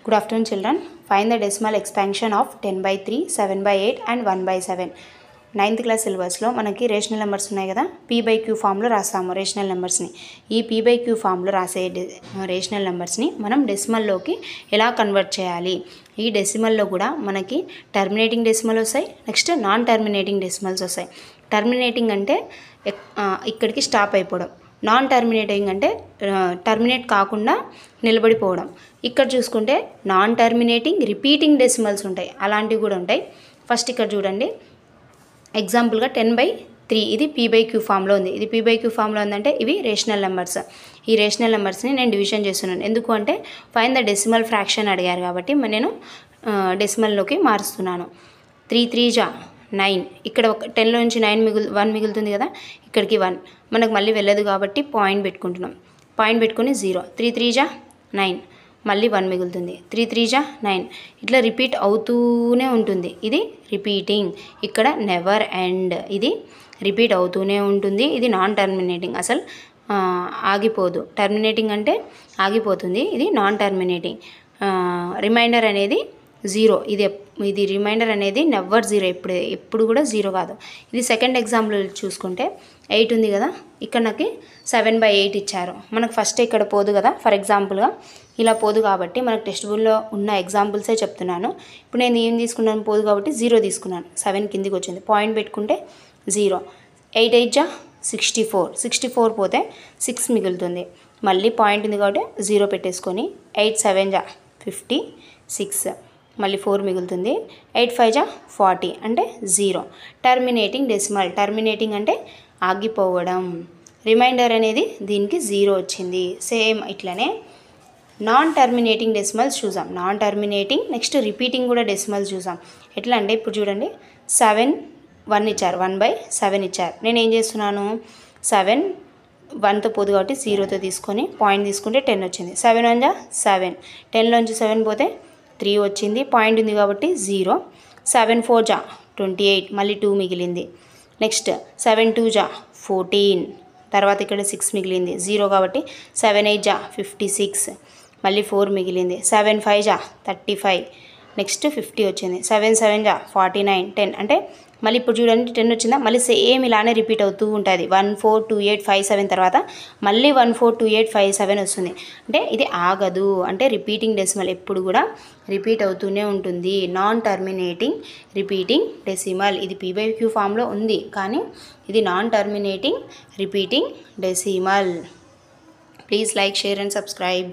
Good afternoon, children. Find the decimal expansion of 10 by 3, 7 by 8 and 1 by 7. 9th class సిలబస్లో మనకి rational numbers ఉన్నాయి కదా, P by queue ఫామ్లో రాస్తాము rational నెంబర్స్ని. ఈ పీ బై క్యూ ఫామ్లో రాసే రేషనల్ నెంబర్స్ని మనం డెసిమల్లోకి ఎలా కన్వర్ట్ చేయాలి. ఈ డెసిమల్లో కూడా మనకి టర్మినేటింగ్ డెసిమల్ వస్తాయి, నెక్స్ట్ నాన్ టర్మినేటింగ్ డెసిమల్స్ వస్తాయి. టర్మినేటింగ్ అంటే ఇక్కడికి స్టాప్ అయిపోవడం, నాన్ టర్మినేటింగ్ అంటే టర్మినేట్ కాకుండా నిలబడిపోవడం. ఇక్కడ చూసుకుంటే నాన్ టర్మినేటింగ్ రిపీటింగ్ డెసిమల్స్ ఉంటాయి, అలాంటివి కూడా ఉంటాయి. ఫస్ట్ ఇక్కడ చూడండి, ఎగ్జాంపుల్గా 10 by 3 ఇది పీ బై క్యూ ఫామ్లో ఉంది. ఇది పీ బై క్యూ ఫామ్లో ఉందంటే ఇవి రేషనల్ నెంబర్స్. ఈ రేషనల్ నెంబర్స్ని నేను డివిజన్ చేస్తున్నాను. ఎందుకు అంటే ఫైండ్ ద డెసిమల్ ఫ్రాక్షన్ అడిగారు కాబట్టి నేను డెసిమల్లోకి మారుస్తున్నాను. 3 3 9. ఇక్కడ 10లో నుంచి 1 మిగులుతుంది కదా, ఇక్కడికి 1 మనకు మళ్ళీ వెళ్ళదు కాబట్టి పాయింట్ పెట్టుకుంటున్నాం. పాయింట్ పెట్టుకొని 0. 3 3 9, మళ్ళీ 1 మిగులుతుంది. 3 3 9. ఇట్లా రిపీట్ అవుతూనే ఉంటుంది. ఇది రిపీటింగ్, ఇక్కడ నెవర్ ఎండ్, ఇది రిపీట్ అవుతూనే ఉంటుంది. ఇది నాన్ టర్మినేటింగ్, అసలు ఆగిపోదు. టర్మినేటింగ్ అంటే ఆగిపోతుంది, ఇది నాన్ టర్మినేటింగ్. రిమైండర్ అనేది 0. ఇది రిమైండర్ అనేది నెవర్ 0, ఎప్పుడు కూడా 0 కాదు. ఇది సెకండ్ ఎగ్జాంపుల్ చూసుకుంటే 8 ఉంది కదా, ఇక్కడ నాకు 7 by 8 ఇచ్చారు. మనకు ఫస్ట్ ఇక్కడ పోదు కదా, ఫర్ ఎగ్జాంపుల్గా ఇలా పోదు కాబట్టి మనకు టెక్స్ట్ బుక్లో ఉన్న ఎగ్జాంపుల్సే చెప్తున్నాను. ఇప్పుడు నేను ఏం తీసుకున్నాను, పోదు కాబట్టి 0 తీసుకున్నాను. 7 కిందికి వచ్చింది, పాయింట్ పెట్టుకుంటే 0. 8 8 64. 64 పోతే 6 మిగులుతుంది. మళ్ళీ పాయింట్ ఉంది కాబట్టి 0 పెట్టేసుకొని 8 7 56, మళ్ళీ 4 మిగులుతుంది. 8 5 40 అంటే 0. టర్మినేటింగ్ డెసిమల్, టర్మినేటింగ్ అంటే ఆగిపోవడం. రిమైండర్ అనేది దీనికి 0 వచ్చింది. సేమ్ ఇట్లనే నాన్ టర్మినేటింగ్ డెసిమల్స్ చూసాం. నాన్ టర్మినేటింగ్, నెక్స్ట్ రిపీటింగ్ కూడా డెసిమల్స్ చూసాం. ఎట్లా అంటే ఇప్పుడు చూడండి, 7 1 ఇచ్చారు, 1 by 7 ఇచ్చారు. నేను ఏం చేస్తున్నాను, 7 1తో పోదు కాబట్టి 0తో తీసుకొని పాయింట్ తీసుకుంటే 10 వచ్చింది. 7 1 7, 10లోంచి 7 పోతే 3 వచ్చింది, పాయింట్ ఉంది కాబట్టి 0. 7 4 28, మళ్ళీ 2 మిగిలింది. నెక్స్ట్ 7 2 14, తర్వాత ఇక్కడ 6 మిగిలింది, 0 కాబట్టి 7 8 56, మళ్ళీ 4 మిగిలింది. 7 5 35, నెక్స్ట్ 50 వచ్చింది. 7 7 49, 10 అంటే మళ్ళీ ఇప్పుడు చూడండి 10 వచ్చిందా, మళ్ళీ సేమ్ ఇలానే రిపీట్ అవుతూ ఉంటుంది. 1 4 2 8 5 7 తర్వాత మళ్ళీ 1 4 2 8 5 7 వస్తుంది. అంటే ఇది ఆగదు, అంటే రిపీటింగ్ డెసిమల్ ఎప్పుడు కూడా రిపీట్ అవుతూనే ఉంటుంది. Non terminating repeating decimal. ఇది పీ బై క్యూ ఫామ్లో ఉంది కానీ ఇది non terminating repeating decimal. Please like, share and subscribe.